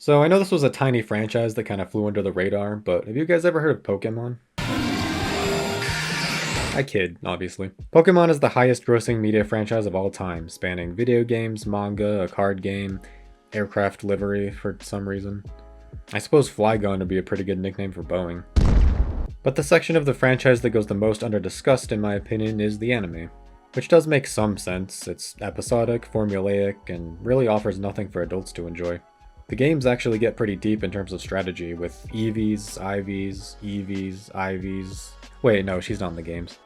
So I know this was a tiny franchise that kind of flew under the radar, but have you guys ever heard of Pokemon? I kid, obviously. Pokemon is the highest grossing media franchise of all time, spanning video games, manga, a card game, aircraft livery for some reason. I suppose Flygon would be a pretty good nickname for Boeing. But the section of the franchise that goes the most under discussed in my opinion is the anime. Which does make some sense. It's episodic, formulaic, and really offers nothing for adults to enjoy. The games actually get pretty deep in terms of strategy, with EVs, IVs, EVs, IVs... Wait, no, she's not in the games.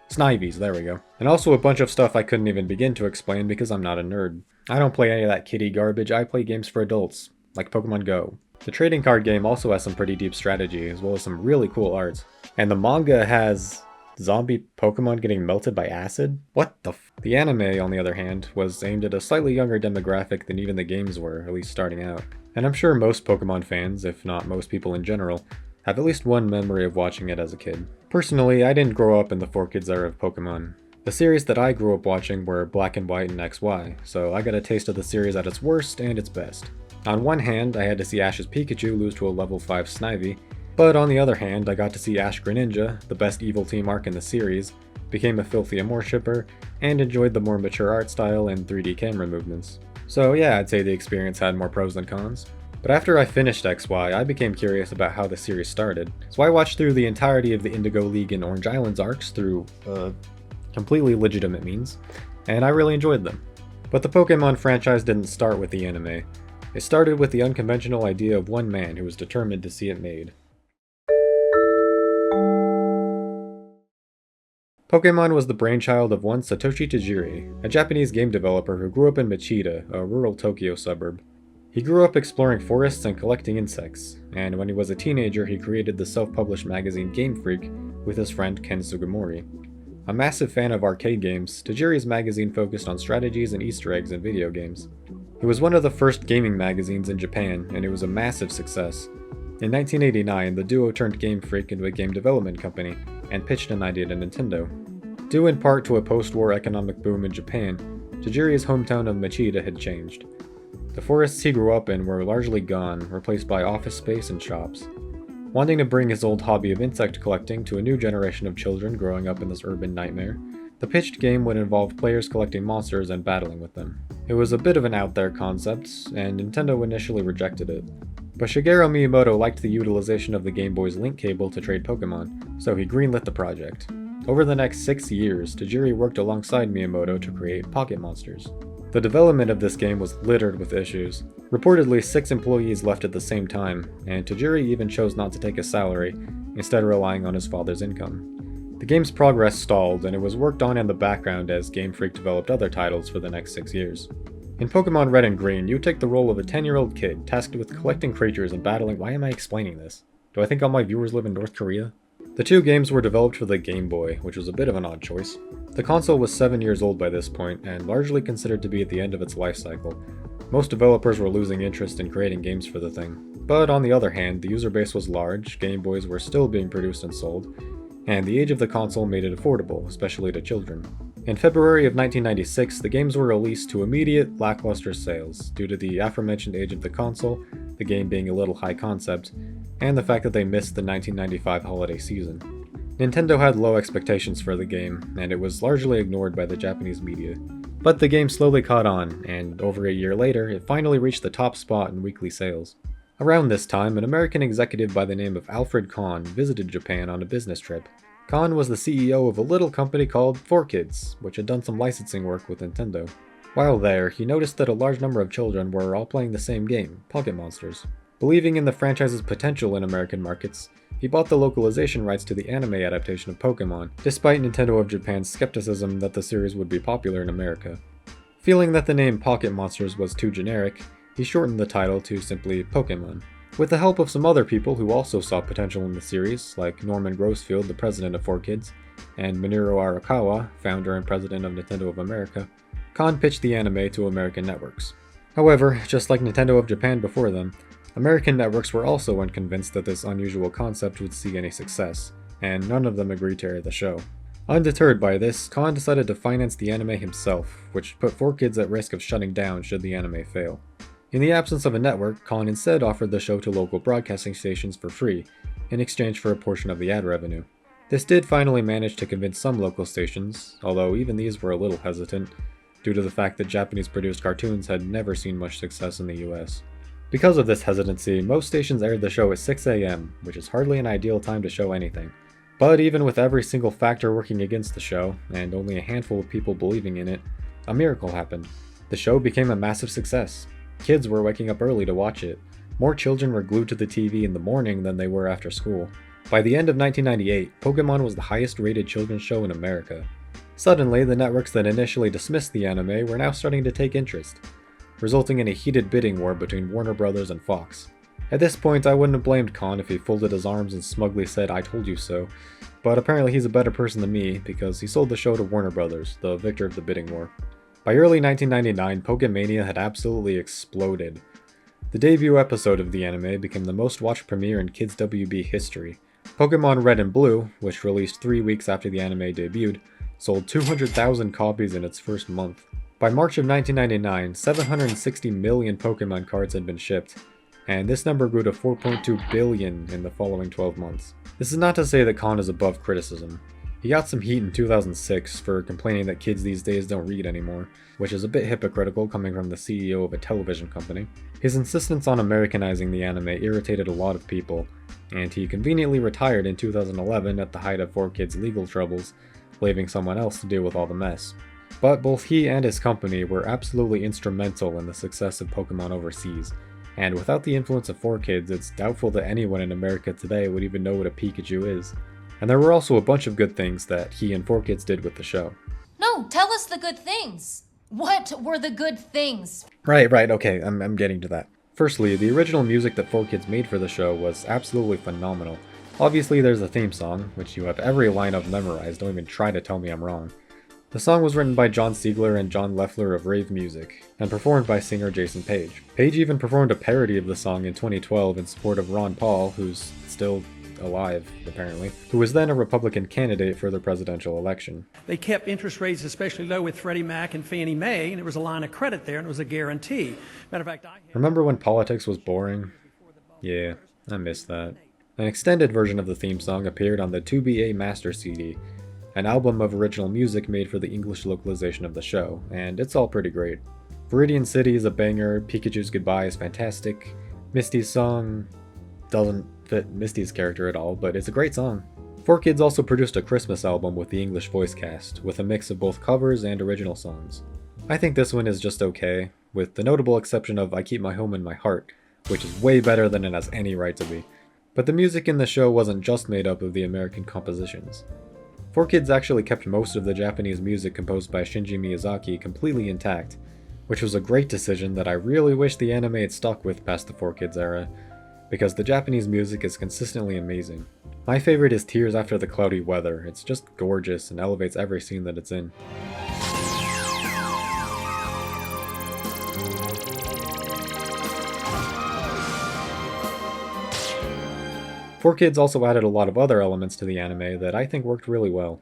Snivies, there we go. And also a bunch of stuff I couldn't even begin to explain because I'm not a nerd. I don't play any of that kiddie garbage, I play games for adults, like Pokemon Go. The trading card game also has some pretty deep strategy, as well as some really cool art. And the manga has zombie Pokemon getting melted by acid? What the f? The anime, on the other hand, was aimed at a slightly younger demographic than even the games were, at least starting out. And I'm sure most Pokemon fans, if not most people in general, have at least one memory of watching it as a kid. Personally, I didn't grow up in the 4Kids era of Pokemon. The series that I grew up watching were Black and White and XY, so I got a taste of the series at its worst and its best. On one hand, I had to see Ash's Pikachu lose to a level 5 Snivy, but on the other hand, I got to see Ash Greninja, the best evil team arc in the series, became a filthy Amore shipper, and enjoyed the more mature art style and 3D camera movements. So yeah, I'd say the experience had more pros than cons. But after I finished XY, I became curious about how the series started, so I watched through the entirety of the Indigo League and Orange Islands arcs through, completely legitimate means, and I really enjoyed them. But the Pokemon franchise didn't start with the anime. It started with the unconventional idea of one man who was determined to see it made. Pokemon was the brainchild of one Satoshi Tajiri, a Japanese game developer who grew up in Machida, a rural Tokyo suburb. He grew up exploring forests and collecting insects, and when he was a teenager he created the self-published magazine Game Freak with his friend Ken Sugimori. A massive fan of arcade games, Tajiri's magazine focused on strategies and Easter eggs in video games. It was one of the first gaming magazines in Japan, and it was a massive success. In 1989, the duo turned Game Freak into a game development company, and pitched an idea to Nintendo. Due in part to a post-war economic boom in Japan, Tajiri's hometown of Machida had changed. The forests he grew up in were largely gone, replaced by office space and shops. Wanting to bring his old hobby of insect collecting to a new generation of children growing up in this urban nightmare, the pitched game would involve players collecting monsters and battling with them. It was a bit of an out there concept, and Nintendo initially rejected it. But Shigeru Miyamoto liked the utilization of the Game Boy's link cable to trade Pokemon, so he greenlit the project. Over the next 6 years, Tajiri worked alongside Miyamoto to create Pocket Monsters. The development of this game was littered with issues. Reportedly, 6 employees left at the same time, and Tajiri even chose not to take a salary, instead relying on his father's income. The game's progress stalled, and it was worked on in the background as Game Freak developed other titles for the next 6 years. In Pokemon Red and Green, you take the role of a 10-year-old kid tasked with collecting creatures and battling— Why am I explaining this? Do I think all my viewers live in North Korea? The two games were developed for the Game Boy, which was a bit of an odd choice. The console was 7 years old by this point, and largely considered to be at the end of its life cycle. Most developers were losing interest in creating games for the thing. But on the other hand, the user base was large, Game Boys were still being produced and sold, and the age of the console made it affordable, especially to children. In February of 1996, the games were released to immediate, lackluster sales, due to the aforementioned age of the console, the game being a little high concept, and the fact that they missed the 1995 holiday season. Nintendo had low expectations for the game, and it was largely ignored by the Japanese media. But the game slowly caught on, and over a year later, it finally reached the top spot in weekly sales. Around this time, an American executive by the name of Alfred Kahn visited Japan on a business trip. Kahn was the CEO of a little company called 4Kids, which had done some licensing work with Nintendo. While there, he noticed that a large number of children were all playing the same game, Pocket Monsters. Believing in the franchise's potential in American markets, he bought the localization rights to the anime adaptation of Pokemon, despite Nintendo of Japan's skepticism that the series would be popular in America. Feeling that the name Pocket Monsters was too generic, he shortened the title to simply Pokemon. With the help of some other people who also saw potential in the series, like Norman Grossfield, the president of 4Kids, and Minoru Arakawa, founder and president of Nintendo of America, Kahn pitched the anime to American networks. However, just like Nintendo of Japan before them, American networks were also unconvinced that this unusual concept would see any success, and none of them agreed to air the show. Undeterred by this, Kahn decided to finance the anime himself, which put 4Kids at risk of shutting down should the anime fail. In the absence of a network, Con instead offered the show to local broadcasting stations for free, in exchange for a portion of the ad revenue. This did finally manage to convince some local stations, although even these were a little hesitant, due to the fact that Japanese-produced cartoons had never seen much success in the US. Because of this hesitancy, most stations aired the show at 6 AM, which is hardly an ideal time to show anything. But even with every single factor working against the show, and only a handful of people believing in it, a miracle happened. The show became a massive success. Kids were waking up early to watch it. More children were glued to the TV in the morning than they were after school. By the end of 1998, Pokémon was the highest-rated children's show in America. Suddenly, the networks that initially dismissed the anime were now starting to take interest, resulting in a heated bidding war between Warner Brothers and Fox. At this point, I wouldn't have blamed Con if he folded his arms and smugly said, "I told you so," but apparently he's a better person than me because he sold the show to Warner Brothers, the victor of the bidding war. By early 1999, Pokemania had absolutely exploded. The debut episode of the anime became the most watched premiere in Kids WB history. Pokemon Red and Blue, which released 3 weeks after the anime debuted, sold 200,000 copies in its first month. By March of 1999, 760 million Pokemon cards had been shipped, and this number grew to 4.2 billion in the following 12 months. This is not to say that Con is above criticism. He got some heat in 2006 for complaining that kids these days don't read anymore, which is a bit hypocritical coming from the CEO of a television company. His insistence on Americanizing the anime irritated a lot of people, and he conveniently retired in 2011 at the height of 4Kids' legal troubles, leaving someone else to deal with all the mess. But both he and his company were absolutely instrumental in the success of Pokemon overseas, and without the influence of 4Kids, it's doubtful that anyone in America today would even know what a Pikachu is. And there were also a bunch of good things that he and 4Kids did with the show. No, tell us the good things. What were the good things? Right, okay, I'm getting to that. Firstly, the original music that 4Kids made for the show was absolutely phenomenal. Obviously there's a theme song, which you have every line of memorized, don't even try to tell me I'm wrong. The song was written by John Siegler and John Leffler of Rave Music, and performed by singer Jason Page. Page even performed a parody of the song in 2012 in support of Ron Paul, who's still alive, apparently, who was then a Republican candidate for the presidential election. They kept interest rates especially low with Freddie Mac and Fannie Mae, and there was a line of credit there, and it was a guarantee. Matter of fact, Remember when politics was boring? Yeah, I miss that. An extended version of the theme song appeared on the 2BA Master CD, an album of original music made for the English localization of the show, and it's all pretty great. Viridian City is a banger, Pikachu's Goodbye is fantastic, Misty's song doesn't fit Misty's character at all, but it's a great song. 4Kids also produced a Christmas album with the English voice cast, with a mix of both covers and original songs. I think this one is just okay, with the notable exception of I Keep My Home in My Heart, which is way better than it has any right to be. But the music in the show wasn't just made up of the American compositions. 4Kids actually kept most of the Japanese music composed by Shinji Miyazaki completely intact, which was a great decision that I really wish the anime had stuck with past the 4Kids era, because the Japanese music is consistently amazing. My favorite is Tears After the Cloudy Weather. It's just gorgeous and elevates every scene that it's in. Four Kids also added a lot of other elements to the anime that I think worked really well.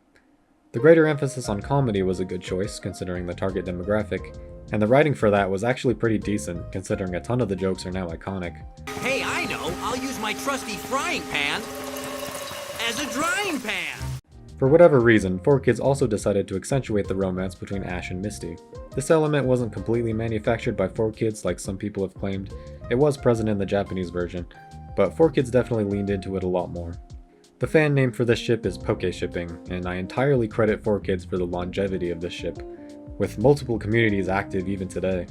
The greater emphasis on comedy was a good choice, considering the target demographic, and the writing for that was actually pretty decent, considering a ton of the jokes are now iconic. Hey, I know! I'll use my trusty frying pan as a drying pan! For whatever reason, 4Kids also decided to accentuate the romance between Ash and Misty. This element wasn't completely manufactured by 4Kids like some people have claimed. It was present in the Japanese version, but 4Kids definitely leaned into it a lot more. The fan name for this ship is Pokéshipping, and I entirely credit 4Kids for the longevity of this ship, with multiple communities active even today.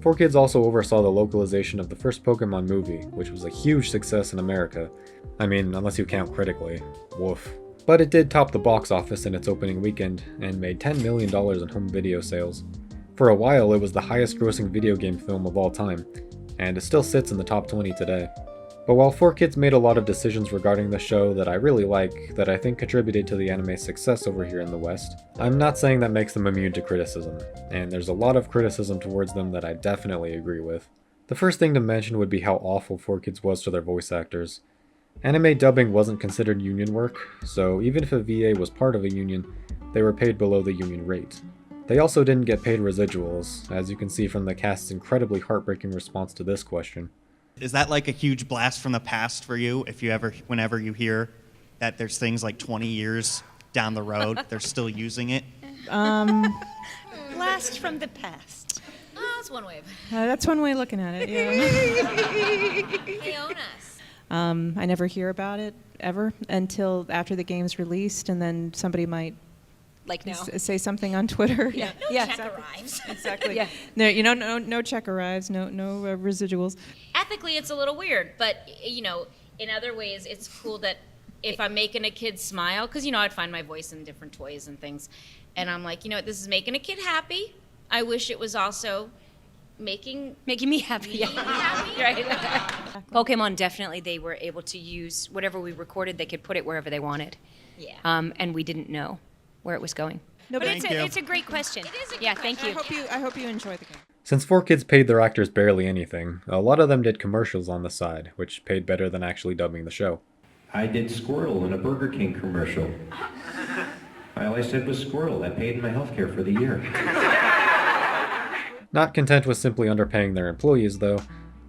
4Kids also oversaw the localization of the first Pokemon movie, which was a huge success in America. I mean, unless you count critically. Woof. But it did top the box office in its opening weekend, and made $10 million in home video sales. For a while, it was the highest grossing video game film of all time, and it still sits in the top 20 today. But while 4Kids made a lot of decisions regarding the show that I really like, that I think contributed to the anime's success over here in the West, I'm not saying that makes them immune to criticism, and there's a lot of criticism towards them that I definitely agree with. The first thing to mention would be how awful 4Kids was to their voice actors. Anime dubbing wasn't considered union work, so even if a VA was part of a union, they were paid below the union rate. They also didn't get paid residuals, as you can see from the cast's incredibly heartbreaking response to this question. Is that like a huge blast from the past for you? Whenever you hear that there's things like 20 years down the road, they're still using it? Blast from the past. Oh, that's one way. That's one way of looking at it, yeah. They own us. I never hear about it, ever, until after the game's released, and then somebody might Like now. say something on Twitter. Yeah. No Yeah, check exactly. arrives. Exactly. Yeah. No check arrives, no residuals. Ethically, it's a little weird, but, in other ways, it's cool that if I'm making a kid smile, because, I'd find my voice in different toys and things, and I'm like, this is making a kid happy. I wish it was also making me happy. me happy. Right? Pokemon, definitely, they were able to use whatever we recorded, they could put it wherever they wanted. Yeah. And we didn't know where it was going. No, But but it's a great question. It is a good Yeah, thank you. I hope you enjoy the game. Since 4Kids paid their actors barely anything, a lot of them did commercials on the side, which paid better than actually dubbing the show. I did Squirtle in a Burger King commercial. All I said was Squirtle. That paid my health care for the year. Not content with simply underpaying their employees, though,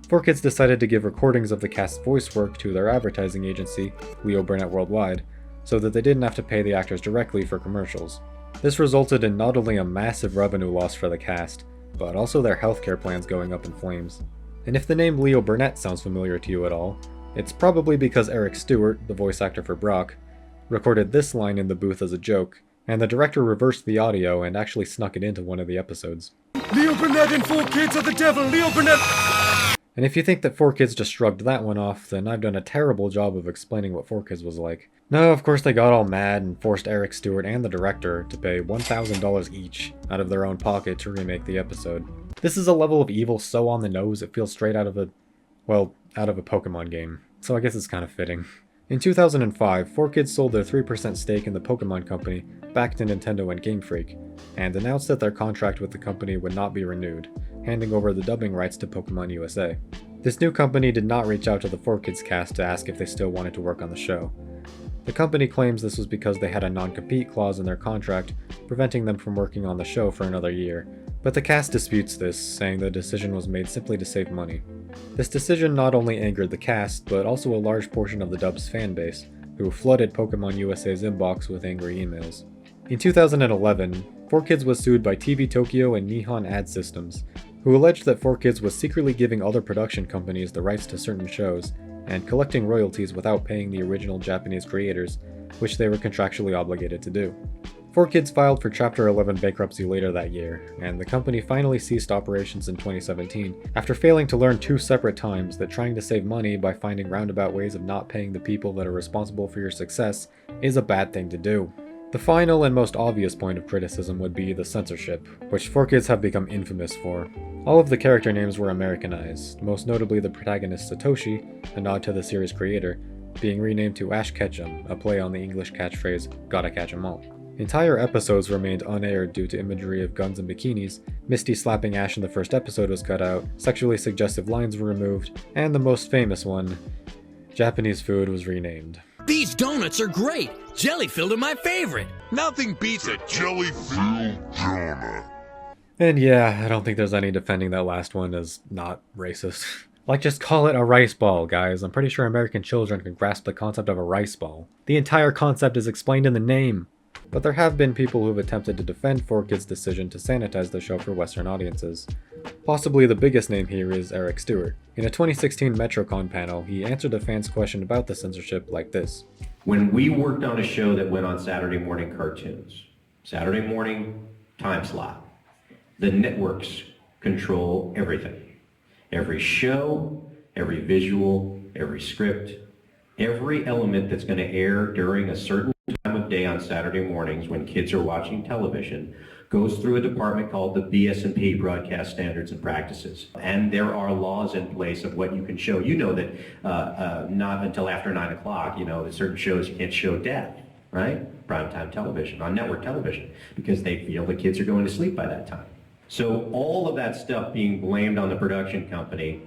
4Kids decided to give recordings of the cast's voice work to their advertising agency, Leo Burnett Worldwide, so that they didn't have to pay the actors directly for commercials. This resulted in not only a massive revenue loss for the cast, but also their healthcare plans going up in flames. And if the name Leo Burnett sounds familiar to you at all, it's probably because Eric Stewart, the voice actor for Brock, recorded this line in the booth as a joke, and the director reversed the audio and actually snuck it into one of the episodes. Leo Burnett and 4Kids are the devil! Leo Burnett! And if you think that 4Kids just shrugged that one off, then I've done a terrible job of explaining what 4Kids was like. No, of course they got all mad and forced Eric Stewart and the director to pay $1,000 each out of their own pocket to remake the episode. This is a level of evil so on the nose it feels straight out of a Pokemon game, so I guess it's kind of fitting. In 2005, 4Kids sold their 3% stake in the Pokemon company back to Nintendo and Game Freak, and announced that their contract with the company would not be renewed, handing over the dubbing rights to Pokemon USA. This new company did not reach out to the 4Kids cast to ask if they still wanted to work on the show. The company claims this was because they had a non-compete clause in their contract, preventing them from working on the show for another year, but the cast disputes this, saying the decision was made simply to save money. This decision not only angered the cast, but also a large portion of the dub's fanbase, who flooded Pokemon USA's inbox with angry emails. In 2011, 4Kids was sued by TV Tokyo and Nihon Ad Systems, who alleged that 4Kids was secretly giving other production companies the rights to certain shows, and collecting royalties without paying the original Japanese creators, which they were contractually obligated to do. 4Kids filed for Chapter 11 bankruptcy later that year, and the company finally ceased operations in 2017, after failing to learn 2 separate times that trying to save money by finding roundabout ways of not paying the people that are responsible for your success is a bad thing to do. The final and most obvious point of criticism would be the censorship, which 4Kids have become infamous for. All of the character names were Americanized, most notably the protagonist Satoshi, a nod to the series creator, being renamed to Ash Ketchum, a play on the English catchphrase, "Gotta catch 'em all." Entire episodes remained unaired due to imagery of guns and bikinis, Misty slapping Ash in the first episode was cut out, sexually suggestive lines were removed, and the most famous one, Japanese food was renamed. These donuts are great. Jelly-filled are my favorite. Nothing beats a jelly-filled donut. And yeah, I don't think there's any defending that last one as not racist. Like, just call it a rice ball, guys. I'm pretty sure American children can grasp the concept of a rice ball. The entire concept is explained in the name. But there have been people who have attempted to defend 4Kids' decision to sanitize the show for Western audiences. Possibly the biggest name here is Eric Stewart. In a 2016 MetroCon panel, he answered a fan's question about the censorship like this. When we worked on a show that went on Saturday morning cartoons, Saturday morning time slot, the networks control everything. Every show, every visual, every script, every element that's going to air during a certain time of day on Saturday mornings when kids are watching television goes through a department called the BS&P, Broadcast Standards and Practices. And there are laws in place of what you can show. You know that not until after 9 o'clock, certain shows you can't show death, right? Primetime television, on network television, because they feel the kids are going to sleep by that time. So all of that stuff being blamed on the production company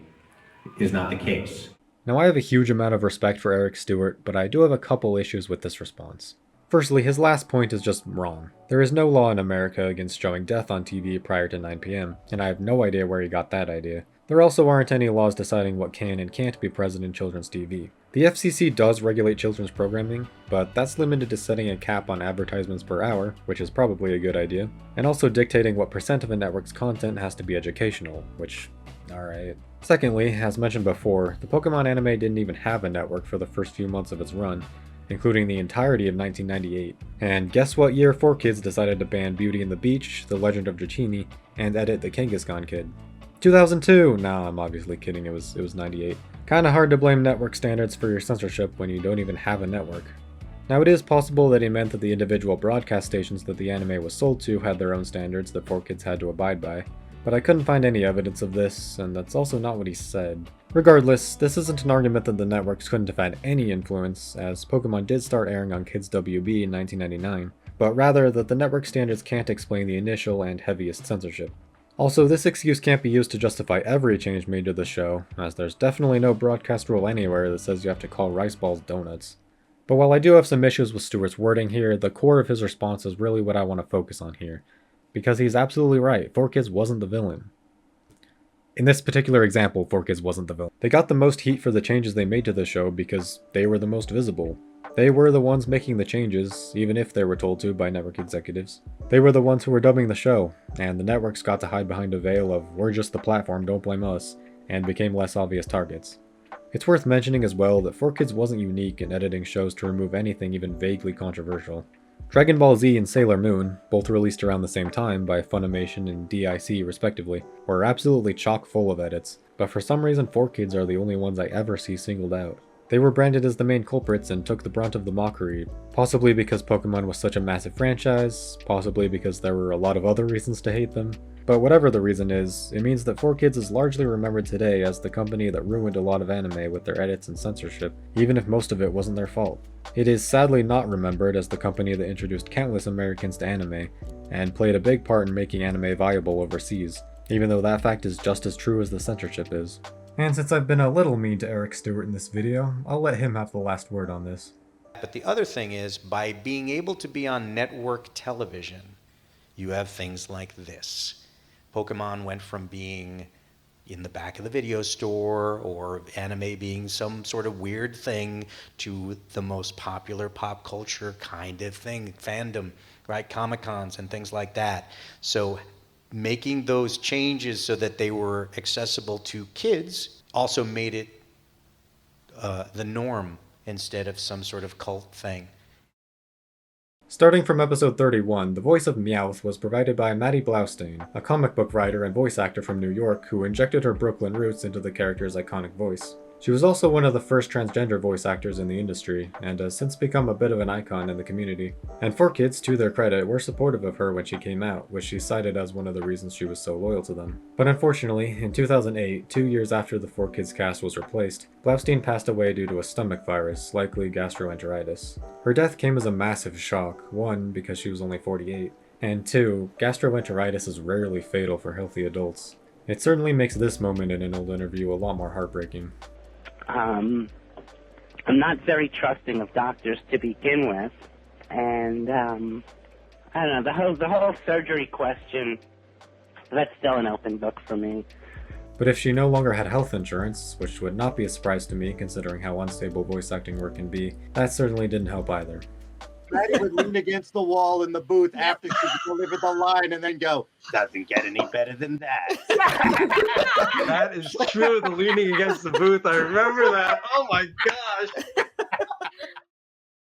is not the case. Now I have a huge amount of respect for Eric Stewart, but I do have a couple issues with this response. Firstly, his last point is just wrong. There is no law in America against showing death on TV prior to 9 p.m., and I have no idea where he got that idea. There also aren't any laws deciding what can and can't be present in children's TV. The FCC does regulate children's programming, but that's limited to setting a cap on advertisements per hour, which is probably a good idea, and also dictating what percent of a network's content has to be educational, which, alright. Secondly, as mentioned before, the Pokemon anime didn't even have a network for the first few months of its run, including the entirety of 1998. And guess what year 4Kids decided to ban Beauty and the Beach, The Legend of Dratini, and edit The Kangaskhan Kid? 2002! Nah, I'm obviously kidding, it was 98. Kinda hard to blame network standards for your censorship when you don't even have a network. Now it is possible that he meant that the individual broadcast stations that the anime was sold to had their own standards that 4Kids had to abide by, but I couldn't find any evidence of this, and that's also not what he said. Regardless, this isn't an argument that the networks couldn't have had any influence, as Pokemon did start airing on Kids WB in 1999, but rather that the network standards can't explain the initial and heaviest censorship. Also, this excuse can't be used to justify every change made to the show, as there's definitely no broadcast rule anywhere that says you have to call rice balls donuts. But while I do have some issues with Stewart's wording here, the core of his response is really what I want to focus on here. Because he's absolutely right, 4Kids wasn't the villain. In this particular example, 4Kids wasn't the villain. They got the most heat for the changes they made to the show because they were the most visible. They were the ones making the changes, even if they were told to by network executives. They were the ones who were dubbing the show, and the networks got to hide behind a veil of "we're just the platform, don't blame us," and became less obvious targets. It's worth mentioning as well that 4Kids wasn't unique in editing shows to remove anything even vaguely controversial. Dragon Ball Z and Sailor Moon, both released around the same time by Funimation and DIC respectively, were absolutely chock full of edits, but for some reason 4Kids are the only ones I ever see singled out. They were branded as the main culprits and took the brunt of the mockery, possibly because Pokemon was such a massive franchise, possibly because there were a lot of other reasons to hate them. But whatever the reason is, it means that 4Kids is largely remembered today as the company that ruined a lot of anime with their edits and censorship, even if most of it wasn't their fault. It is sadly not remembered as the company that introduced countless Americans to anime, and played a big part in making anime viable overseas, even though that fact is just as true as the censorship is. And since I've been a little mean to Eric Stewart in this video, I'll let him have the last word on this. But the other thing is, by being able to be on network television, you have things like this. Pokemon went from being in the back of the video store or anime being some sort of weird thing to the most popular pop culture kind of thing, fandom, right? Comic-Cons and things like that. So making those changes so that they were accessible to kids also made it the norm instead of some sort of cult thing. Starting from episode 31, the voice of Meowth was provided by Maddie Blaustein, a comic book writer and voice actor from New York who injected her Brooklyn roots into the character's iconic voice. She was also one of the first transgender voice actors in the industry, and has since become a bit of an icon in the community. And 4Kids, to their credit, were supportive of her when she came out, which she cited as one of the reasons she was so loyal to them. But unfortunately, in 2008, 2 years after the 4Kids cast was replaced, Blaustein passed away due to a stomach virus, likely gastroenteritis. Her death came as a massive shock, one, because she was only 48, and two, gastroenteritis is rarely fatal for healthy adults. It certainly makes this moment in an old interview a lot more heartbreaking. I'm not very trusting of doctors to begin with, and I don't know, the whole surgery question, that's still an open book for me. But if she no longer had health insurance, which would not be a surprise to me considering how unstable voice acting work can be, that certainly didn't help either. Maddie would lean against the wall in the booth after she delivered the line and then go, "Doesn't get any better than that." That is true, the leaning against the booth. I remember that. Oh my gosh.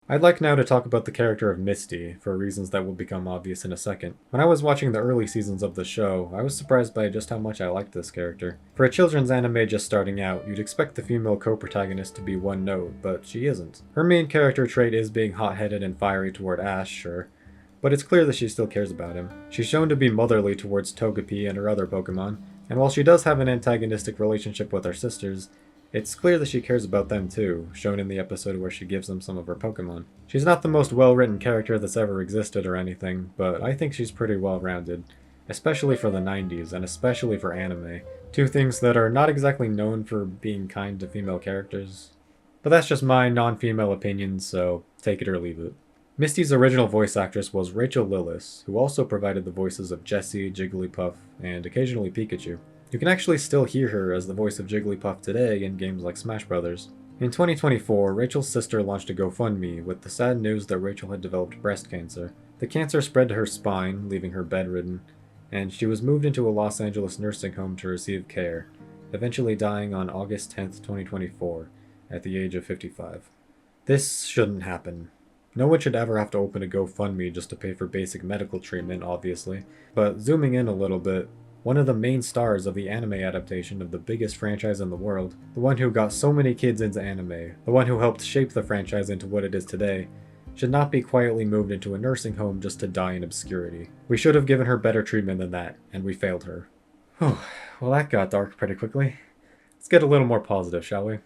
I'd like now to talk about the character of Misty, for reasons that will become obvious in a second. When I was watching the early seasons of the show, I was surprised by just how much I liked this character. For a children's anime just starting out, you'd expect the female co-protagonist to be one note, but she isn't. Her main character trait is being hot-headed and fiery toward Ash, sure, but it's clear that she still cares about him. She's shown to be motherly towards Togepi and her other Pokemon, and while she does have an antagonistic relationship with her sisters, it's clear that she cares about them too, shown in the episode where she gives them some of her Pokemon. She's not the most well-written character that's ever existed or anything, but I think she's pretty well-rounded, especially for the 90s, and especially for anime. Two things that are not exactly known for being kind to female characters. But that's just my non-female opinion, so take it or leave it. Misty's original voice actress was Rachel Lillis, who also provided the voices of Jessie, Jigglypuff, and occasionally Pikachu. You can actually still hear her as the voice of Jigglypuff today in games like Smash Bros. In 2024, Rachel's sister launched a GoFundMe with the sad news that Rachel had developed breast cancer. The cancer spread to her spine, leaving her bedridden, and she was moved into a Los Angeles nursing home to receive care, eventually dying on August 10, 2024, at the age of 55. This shouldn't happen. No one should ever have to open a GoFundMe just to pay for basic medical treatment, obviously. But zooming in a little bit, one of the main stars of the anime adaptation of the biggest franchise in the world, the one who got so many kids into anime, the one who helped shape the franchise into what it is today, should not be quietly moved into a nursing home just to die in obscurity. We should have given her better treatment than that, and we failed her. Whew, well that got dark pretty quickly. Let's get a little more positive, shall we?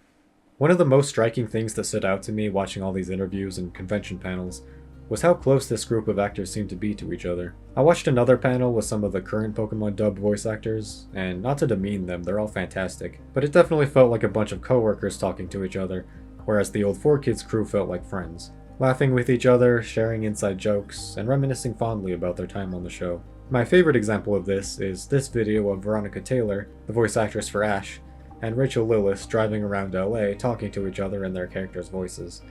One of the most striking things that stood out to me watching all these interviews and convention panels was how close this group of actors seemed to be to each other. I watched another panel with some of the current Pokemon dubbed voice actors, and not to demean them, they're all fantastic, but it definitely felt like a bunch of coworkers talking to each other, whereas the old 4Kids crew felt like friends, laughing with each other, sharing inside jokes, and reminiscing fondly about their time on the show. My favorite example of this is this video of Veronica Taylor, the voice actress for Ash, and Rachel Lillis driving around LA talking to each other in their characters' voices.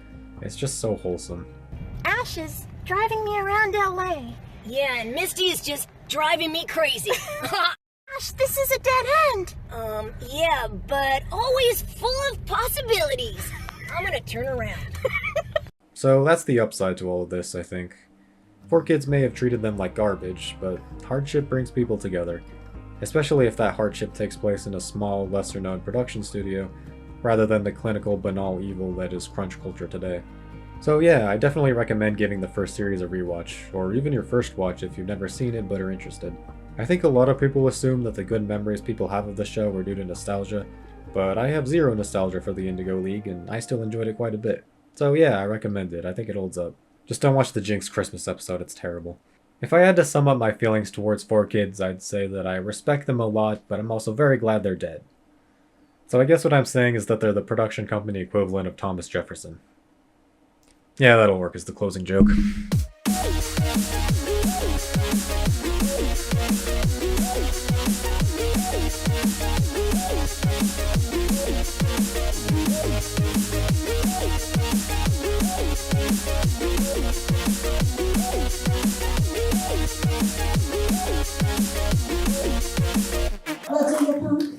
It's just so wholesome. Ash is driving me around LA. Yeah, and Misty is just driving me crazy. Ash, this is a dead end. Yeah, but always full of possibilities. I'm gonna turn around. So that's the upside to all of this, I think. 4Kids may have treated them like garbage, but hardship brings people together. Especially if that hardship takes place in a small, lesser-known production studio, rather than the clinical, banal evil that is crunch culture today. So yeah, I definitely recommend giving the first series a rewatch, or even your first watch if you've never seen it but are interested. I think a lot of people assume that the good memories people have of the show are due to nostalgia, but I have zero nostalgia for the Indigo League, and I still enjoyed it quite a bit. So yeah, I recommend it. I think it holds up. Just don't watch the Jinx Christmas episode, it's terrible. If I had to sum up my feelings towards 4Kids, I'd say that I respect them a lot, but I'm also very glad they're dead. So I guess what I'm saying is that they're the production company equivalent of Thomas Jefferson. Yeah, that'll work as the closing joke.